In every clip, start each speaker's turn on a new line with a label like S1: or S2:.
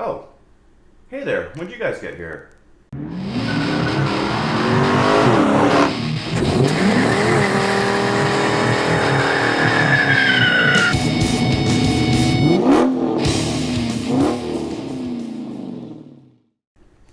S1: Oh, hey there. When'd you guys get here?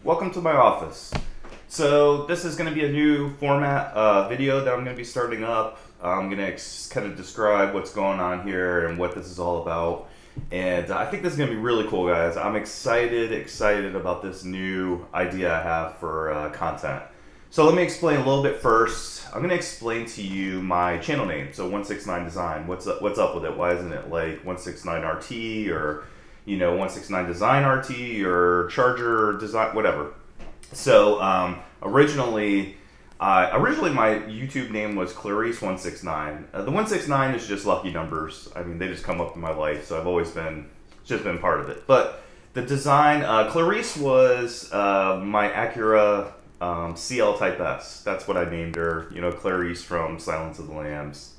S1: Welcome to my office. So this is going to be a new format video that I'm going to be starting up. I'm going to kind of describe what's going on here and what this is all about. And I think this is going to be really cool, guys. I'm excited about this new idea I have for content. So let me explain a little bit first. I'm going to explain to you my channel name. So 169 Design. What's up with it? Why isn't it like 169 RT or 169 Design RT or Charger Design, whatever. So originally my YouTube name was Clarice169. The 169 is just lucky numbers. I mean, they just come up in my life, so I've always been part of it. But the design, Clarice was my Acura CL Type S. That's what I named her. Clarice from Silence of the Lambs.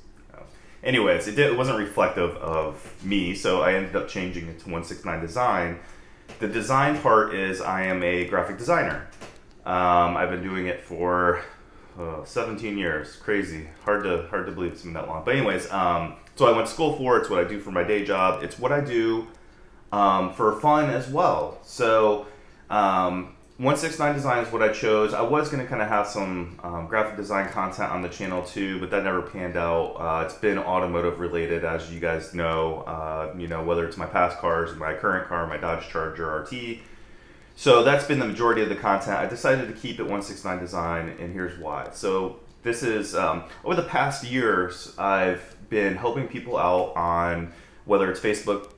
S1: Anyways, it wasn't reflective of me, so I ended up changing it to 169 Design. The design part is I am a graphic designer. I've been doing it for 17 years. Crazy. Hard to believe it's been that long. But anyways, so I went to school for it. It's what I do for my day job. It's what I do for fun as well. So 169 Design is what I chose. I was going to kind of have some graphic design content on the channel too, but that never panned out. It's been automotive related, as you guys know, whether it's my past cars, my current car, my Dodge Charger RT. So that's been the majority of the content. I decided to keep it 169 Design, and here's why. So this is, over the past years, I've been helping people out on whether it's Facebook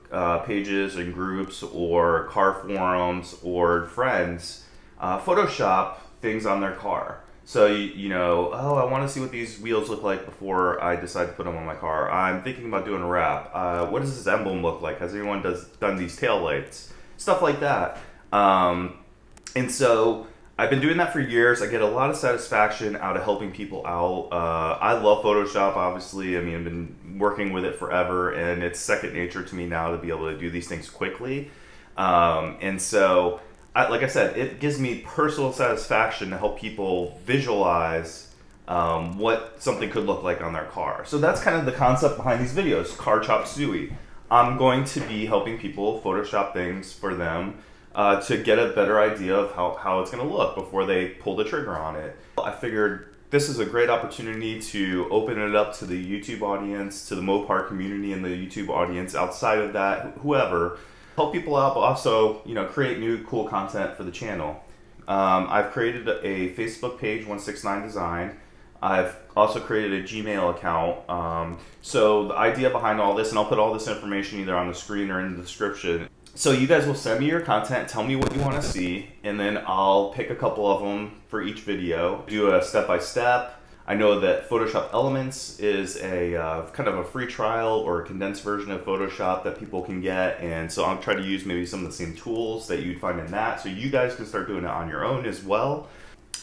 S1: pages and groups or car forums or friends, Photoshop things on their are. So, oh, I want to see what these wheels look like before I decide to put them on my car. I'm thinking about doing a wrap. What does this emblem look like? Has anyone done these tail lights? Stuff like that. And so I've been doing that for years. I get a lot of satisfaction out of helping people out. I love Photoshop, obviously. I mean, I've been working with it forever, and it's second nature to me now to be able to do these things quickly. And so, like I said, it gives me personal satisfaction to help people visualize what something could look like on their car. So that's kind of the concept behind these videos, Car Chop Suey. I'm going to be helping people Photoshop things for them to get a better idea of how it's going to look before they pull the trigger on it. I figured this is a great opportunity to open it up to the YouTube audience, to the Mopar community and the YouTube audience, outside of that, whoever. Help people out, but also, create new cool content for the channel. I've created a Facebook page, 169 Design. I've also created a Gmail account. So the idea behind all this, and I'll put all this information either on the screen or in the description. So you guys will send me your content, tell me what you want to see, and then I'll pick a couple of them for each video, do a step-by-step. I know that Photoshop Elements is a kind of a free trial or a condensed version of Photoshop that people can get, and so I'll try to use maybe some of the same tools that you'd find in that, so you guys can start doing it on your own as well.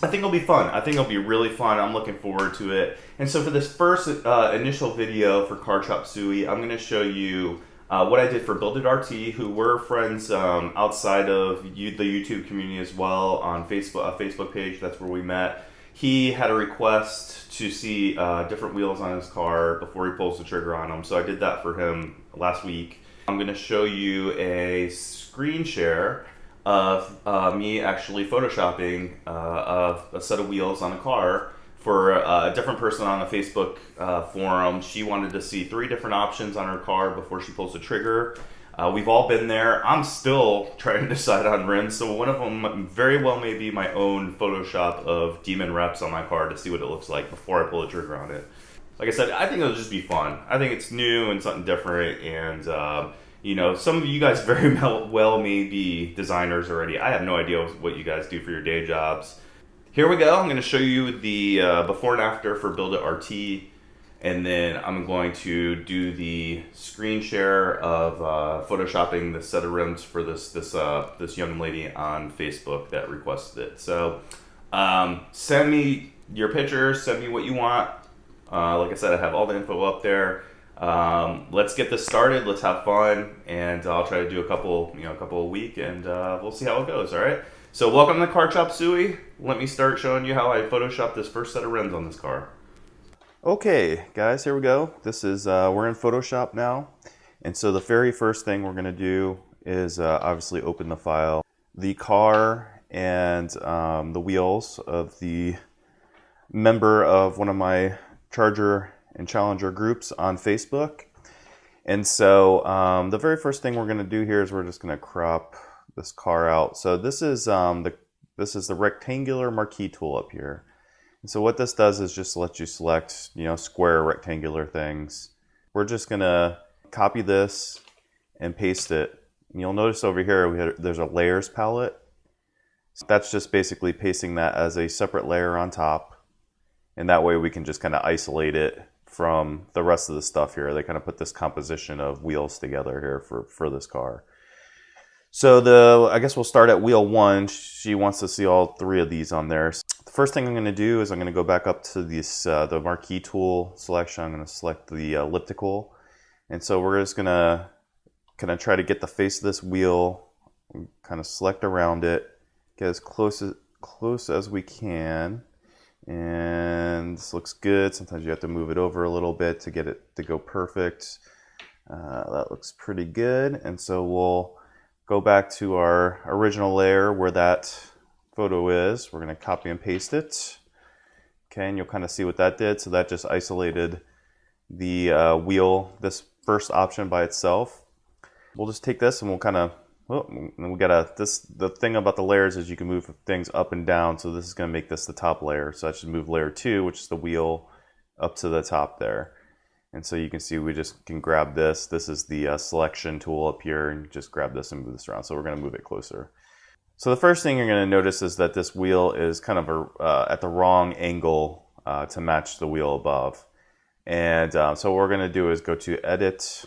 S1: I think it'll be fun. I think it'll be really fun. I'm looking forward to it. And so for this first initial video for Car Chop Suey, I'm going to show you what I did for Build It RT, who were friends outside of the YouTube community as well, on Facebook, a Facebook page. That's where we met. He had a request to see different wheels on his car before he pulls the trigger on them, so I did that for him last week. I'm going to show you a screen share of me actually photoshopping a set of wheels on a car for a different person on the Facebook forum. She wanted to see 3 different options on her car before she pulls the trigger. We've all been there. I'm still trying to decide on rims, so one of them very well may be my own Photoshop of Demon Reps on my car to see what it looks like before I pull the trigger on it. Like I said, I think it'll just be fun. I think it's new and something different, and some of you guys very well may be designers already. I have no idea what you guys do for your day jobs. Here we go. I'm going to show you the before and after for Build It RT, and then I'm going to do the screen share of photoshopping the set of rims for this young lady on Facebook that requested it. So send me your pictures, send me what you want. Like I said, I have all the info up there. Let's get this started. Let's have fun, and I'll try to do a couple a week, and we'll see how it goes. All right. So welcome to Car Chop Suey. Let me start showing you how I photoshopped this first set of rims on this car. Okay, guys, here we go. This is we're in Photoshop now, and so the very first thing we're gonna do is obviously open the file, the car, and the wheels of the member of one of my Charger and Challenger groups on Facebook. And so the very first thing we're going to do here is we're just going to crop this car out. So this is the rectangular marquee tool up here. And so what this does is just let you select, square rectangular things. We're just going to copy this and paste it. And you'll notice over here there's a layers palette. So that's just basically pasting that as a separate layer on top. And that way we can just kind of isolate it from the rest of the stuff here. They kind of put this composition of wheels together here for this car. So I guess we'll start at wheel 1. She wants to see all 3 of these on there. So the first thing I'm going to do is I'm going to go back up to this the marquee tool selection. I'm going to select the elliptical. And so we're just going to kind of try to get the face of this wheel, kind of select around it, get as close as we can. And this looks good. Sometimes you have to move it over a little bit to get it to go perfect. That looks pretty good. And so we'll go back to our original layer where that photo is. We're going to copy and paste it. Okay, and you'll kind of see what that did. So that just isolated the wheel, this first option by itself. We'll just take this and we'll kind of, the thing about the layers is you can move things up and down. So this is going to make this the top layer. So I should move layer 2, which is the wheel, up to the top there. And so you can see we just can grab this. This is the selection tool up here, and just grab this and move this around. So we're going to move it closer. So the first thing you're going to notice is that this wheel is kind of at the wrong angle to match the wheel above. And so what we're going to do is go to Edit,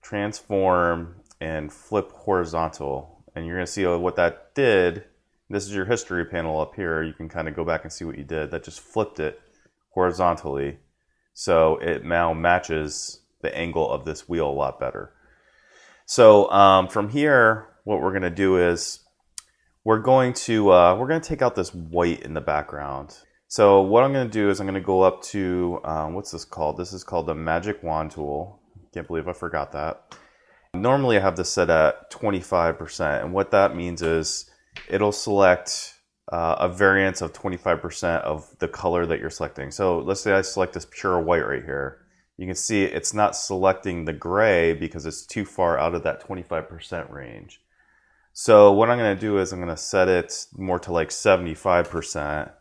S1: Transform, and flip horizontal, and you're going to see what that did. This is your history panel up here. You can kind of go back and see what you did. That just flipped it horizontally, so it now matches the angle of this wheel a lot better. So from here, what we're going to do is we're going to take out this white in the background. So what I'm going to do is I'm going to go up to what's this called? This is called the Magic Wand tool. Can't believe I forgot that. Normally I have this set at 25%, and what that means is it'll select a variance of 25% of the color that you're selecting. So let's say I select this pure white right here. You can see it's not selecting the gray because it's too far out of that 25% range. So what I'm going to do is I'm going to set it more to like 75%,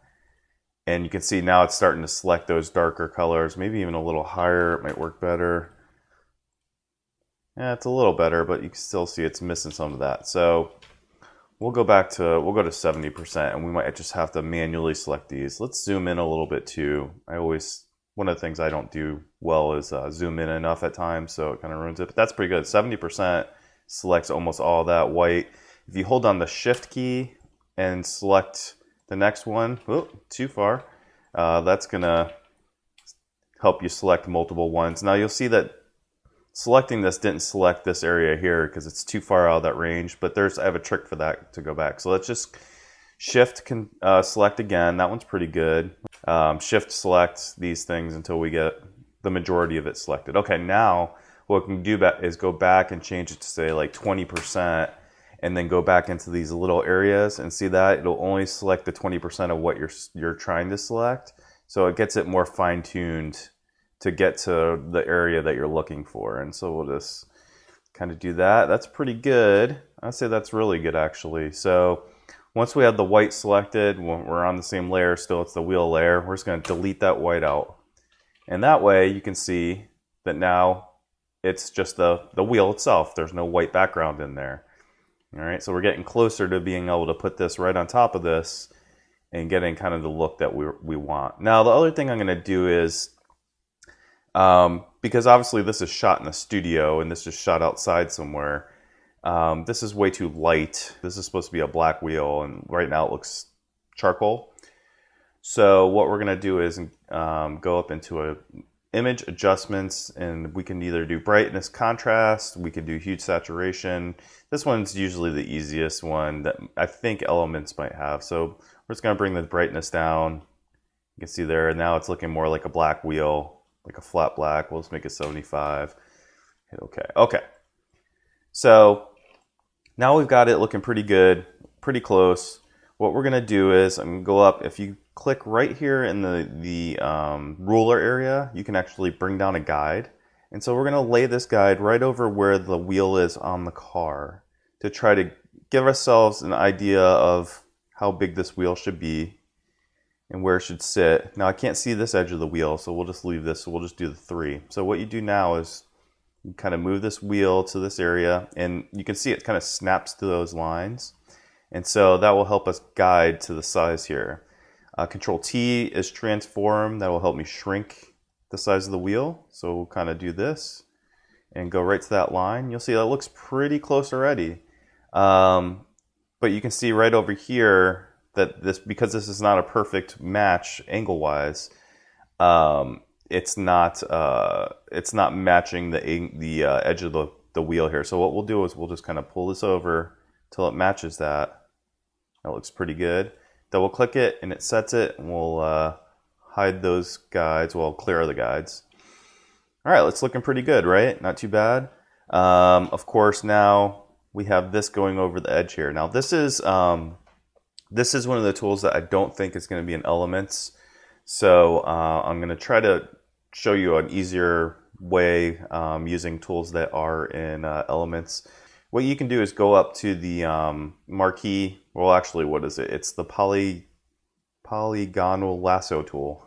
S1: and you can see now it's starting to select those darker colors, maybe even a little higher. It might work better. Yeah, it's a little better, but you can still see it's missing some of that. So we'll go to 70%, and we might just have to manually select these. Let's zoom in a little bit too. One of the things I don't do well is zoom in enough at times, so it kind of ruins it. But that's pretty good. 70% selects almost all that white. If you hold on the Shift key and select the next one, too far, that's gonna help you select multiple ones. Now you'll see that selecting this didn't select this area here because it's too far out of that range, but I have a trick for that to go back. So let's just Shift select again. That one's pretty good. Shift select these things until we get the majority of it selected. Okay, now what we can do is go back and change it to say like 20%, and then go back into these little areas and see that it'll only select the 20% of what you're trying to select. So it gets it more fine-tuned to get to the area that you're looking for. And so we'll just kind of do that. That's pretty good. I'd say that's really good actually. So once we have the white selected, we're on the same layer still, it's the wheel layer. We're just going to delete that white out. And that way you can see that now it's just the wheel itself. There's no white background in there. All right, so we're getting closer to being able to put this right on top of this and getting kind of the look that we want. Now the other thing I'm going to do is, because obviously this is shot in the studio and this is shot outside somewhere, this is way too light. This is supposed to be a black wheel, and right now it looks charcoal. So what we're going to do is go up into image adjustments, and we can either do brightness, contrast, we can do hue, saturation. This one's usually the easiest one that I think Elements might have. So we're just going to bring the brightness down. You can see there, now it's looking more like a black wheel, like a flat black. We'll just make it 75. Hit OK. OK. So now we've got it looking pretty good, pretty close. What we're going to do is I'm going to go up. If you click right here in the ruler area, you can actually bring down a guide. And so we're going to lay this guide right over where the wheel is on the car to try to give ourselves an idea of how big this wheel should be and where it should sit. Now I can't see this edge of the wheel, so we'll just leave this. So we'll just do the 3. So what you do now is you kind of move this wheel to this area, and you can see it kind of snaps to those lines. And so that will help us guide to the size here. Control T is transform. That will help me shrink the size of the wheel. So we'll kind of do this and go right to that line. You'll see that looks pretty close already. But you can see right over here that because this is not a perfect match angle-wise, it's not matching the edge of the wheel here. So what we'll do is we'll just kind of pull this over till it matches that. That looks pretty good. Double click it and it sets it, and we'll hide those guides. We'll clear the guides. All right, it's looking pretty good, right? Not too bad. Of course, now we have this going over the edge here. Now this is one of the tools that I don't think is going to be in Elements. So I'm going to try to show you an easier way using tools that are in Elements. What you can do is go up to the marquee. Well, actually, what is it? It's the polygonal lasso tool.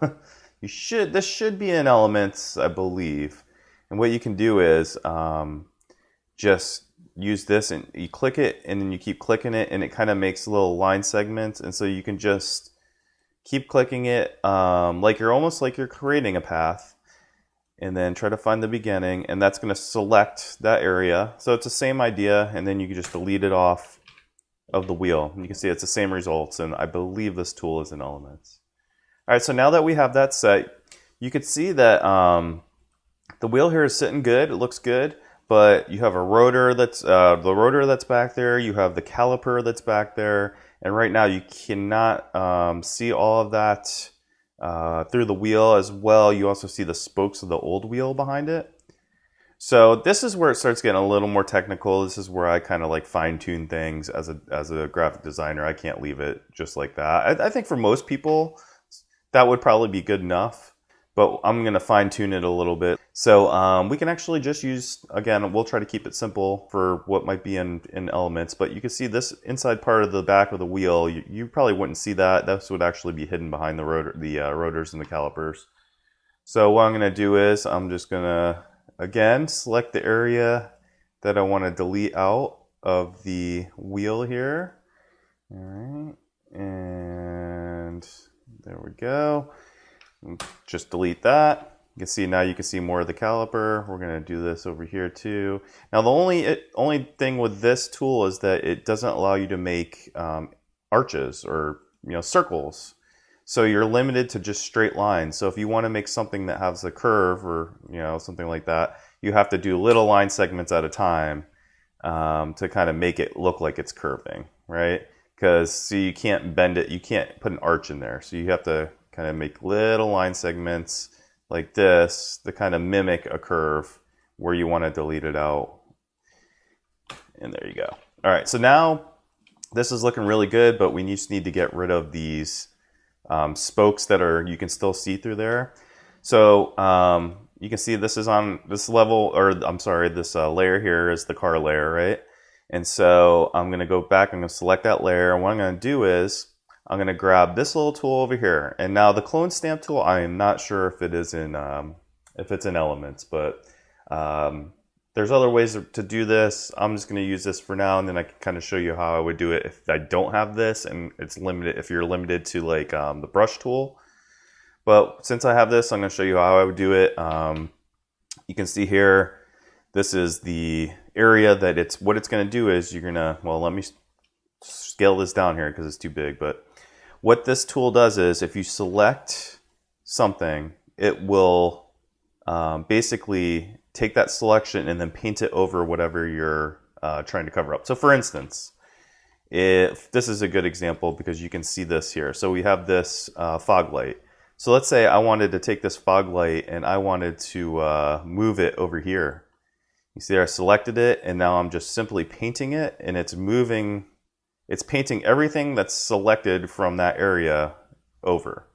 S1: This should be in Elements, I believe. And what you can do is just use this, and you click it, and then you keep clicking it, and it kind of makes little line segments. And so you can just keep clicking it like you're creating a path, and then try to find the beginning, and that's going to select that area. So it's the same idea, and then you can just delete it off of the wheel. And you can see it's the same results, and I believe this tool is in Elements. All right, so now that we have that set, you can see that the wheel here is sitting good. It looks good, but you have a rotor that's the rotor that's back there. You have the caliper that's back there, and right now you cannot see all of that through the wheel as well. You also see the spokes of the old wheel behind it. So this is where it starts getting a little more technical. This is where I kind of like fine tune things as a graphic designer. I can't leave it just like that. I think for most people that would probably be good enough, but I'm going to fine tune it a little bit. So we can actually just use, again, we'll try to keep it simple for what might be in Elements, but you can see this inside part of the back of the wheel. You probably wouldn't see that. This would actually be hidden behind the rotors and the calipers. So what I'm going to do is I'm just going to, again, select the area that I want to delete out of the wheel here. All right, and there we go. Just delete that. You can see now you can see more of the caliper. We're going to do this over here too. Now the only thing with this tool is that it doesn't allow you to make arches or circles. So you're limited to just straight lines. So if you want to make something that has a curve or something like that, you have to do little line segments at a time to kind of make it look like it's curving, right? Because you can't bend it, you can't put an arch in there. So you have to kind of make little line segments like this to kind of mimic a curve where you want to delete it out. And there you go. All right, so now this is looking really good, but we just need to get rid of these spokes that you can still see through there. So you can see this is on this level, or I'm sorry, this layer here is the car layer, right? And so I'm going to go back, I'm going to select that layer, and what I'm going to do is I'm going to grab this little tool over here. And now the clone stamp tool, I am not sure if it is in if it's in Elements, but there's other ways to do this. I'm just going to use this for now, and then I can kind of show you how I would do it if I don't have this, and it's limited if you're limited to like the brush tool. But since I have this, I'm going to show you how I would do it. You can see here, this is the area that what it's going to do is you're going to, well, let me scale this down here because it's too big. But what this tool does is if you select something, it will basically take that selection and then paint it over whatever you're trying to cover up. So for instance, if this is a good example because you can see this here. So we have this fog light. So let's say I wanted to take this fog light and I wanted to move it over here. You see I selected it and now I'm just simply painting it, and it's moving, it's painting everything that's selected from that area over.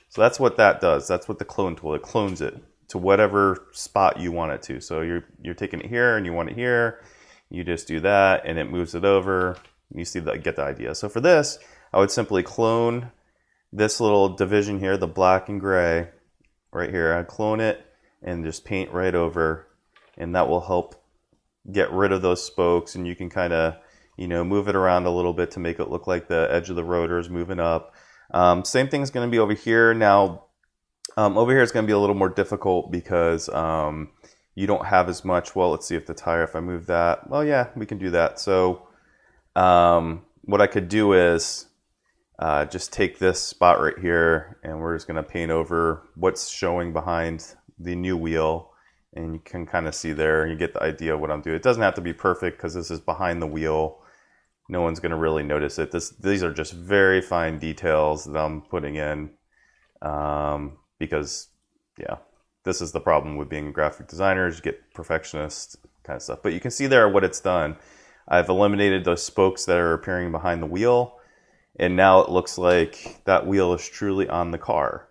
S1: So that's what that does. That's what the clone tool, it clones it to whatever spot you want it to. So you're taking it here and you want it here. You just do that and it moves it over. You see that, get the idea. So for this, I would simply clone this little division here, the black and gray right here. I'd clone it and just paint right over, and that will help get rid of those spokes, and you can kind of, you know, move it around a little bit to make it look like the edge of the rotor is moving up. Same thing is going to be over here. Now, over here it's going to be a little more difficult because you don't have as much. Well, let's see if the tire, if I move that, well, yeah, we can do that. So what I could do is just take this spot right here, and we're just going to paint over what's showing behind the new wheel, and you can kind of see there, you get the idea of what I'm doing. It doesn't have to be perfect because this is behind the wheel. No one's going to really notice it. These are just very fine details that I'm putting in because, yeah, this is the problem with being a graphic designer, is you get perfectionist kind of stuff. But you can see there what it's done. I've eliminated those spokes that are appearing behind the wheel, and now it looks like that wheel is truly on the car.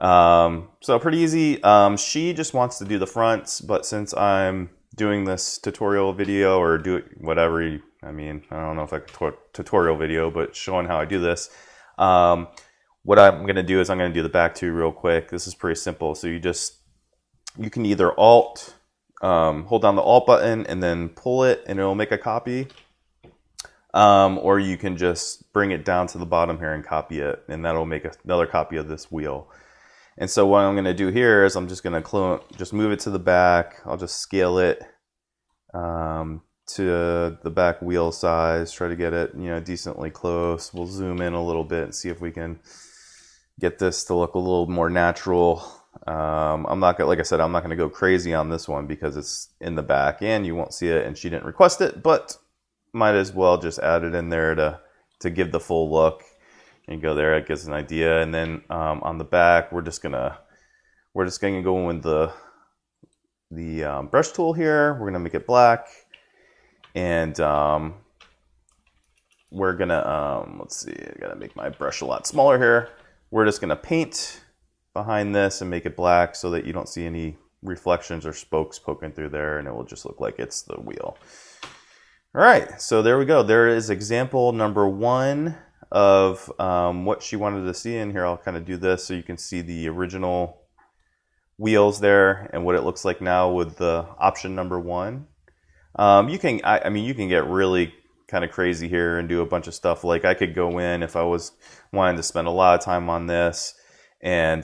S1: So pretty easy. She just wants to do the fronts, but since I'm doing this tutorial video, or do it whatever you, I mean, I don't know if I could tutorial video, but showing how I do this. What I'm going to do is I'm going to do the back two real quick. This is pretty simple. So you can either hold down the Alt button and then pull it and it'll make a copy. Or you can just bring it down to the bottom here and copy it, and that'll make another copy of this wheel. And so what I'm going to do here is I'm just going to just move it to the back. I'll just scale it to the back wheel size, try to get it, you know, decently close. We'll zoom in a little bit and see if we can get this to look a little more natural. I'm not gonna, like I said, I'm not going to go crazy on this one because it's in the back and you won't see it, and she didn't request it, but might as well just add it in there to give the full look. And go there, it gives an idea. And then on the back, we're just gonna go in with the brush tool here. We're gonna make it black, and we're gonna let's see, I gotta make my brush a lot smaller here. We're just gonna paint behind this and make it black so that you don't see any reflections or spokes poking through there, and it will just look like it's the wheel. All right, so there we go. There is example number 1 of what she wanted to see in here. I'll kind of do this so you can see the original wheels there and what it looks like now with the option number 1. You can get really kind of crazy here and do a bunch of stuff. Like I could go in if I was wanting to spend a lot of time on this, and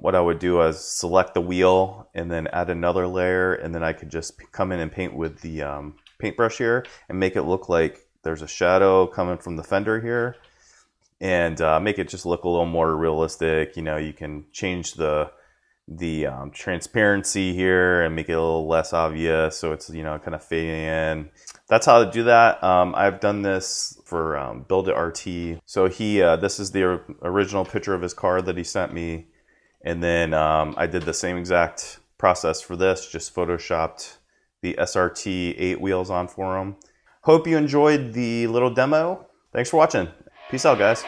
S1: what I would do is select the wheel and then add another layer, and then I could just come in and paint with the paintbrush here and make it look like there's a shadow coming from the fender here, and make it just look a little more realistic. You know, you can change the transparency here and make it a little less obvious, so it's, you know, kind of fading in. That's how to do that. I've done this for Build It RT. So this is the original picture of his car that he sent me, and then I did the same exact process for this, just photoshopped the SRT 8 wheels on for him. Hope you enjoyed the little demo. Thanks for watching. Peace out, guys.